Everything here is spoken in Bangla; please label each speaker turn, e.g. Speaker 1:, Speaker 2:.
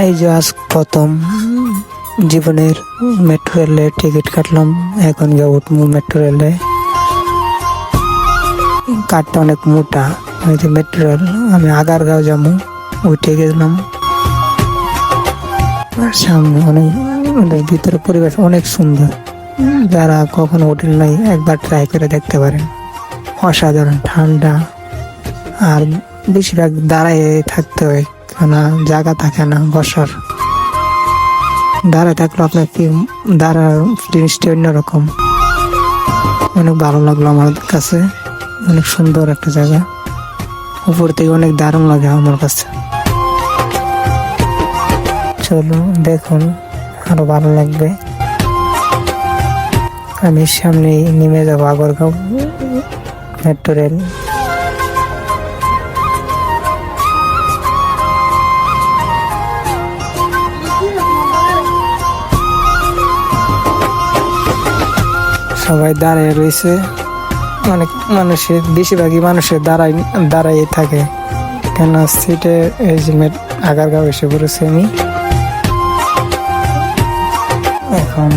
Speaker 1: এই যে আজ প্রথম জীবনের মেট্রো রেলে টিকিট কাটলাম। এখন গিয়ে উঠবো মেট্রো রেলে। কাঠটা অনেক মোটা। ওই যে মেট্রো রেল, আমি আগারগাঁও যাবো, উঠে গেলাম। সামনে অনেক, ওদের ভিতরে পরিবেশ অনেক সুন্দর। যারা কখনো হোটেল নাই একবার ট্রাই করে দেখতে পারেন। অসাধারণ ঠান্ডা, আর বেশিরভাগ দাঁড়ায় থাকতে হয়, কেননা জায়গা থাকে না বসার। দাঁড়ায় থাকলে আপনার কি দাঁড়ার জিনিসটা অন্যরকম। অনেক ভালো লাগলো আমার কাছে, অনেক সুন্দর একটা জায়গা। উপর থেকে অনেক দারুণ লাগে আমার কাছে। চলো দেখুন, আরো ভালো লাগবে। আমি সামনে নেমে যাবো আগারগাঁও মেট্রো রেল। সবাই দাঁড়িয়ে রয়েছে, অনেক মানুষের, বেশিরভাগই মানুষের দাঁড়াই থাকে, কেন সিটে এই যে আগারগাঁও এসে পড়েছে আমি। এখন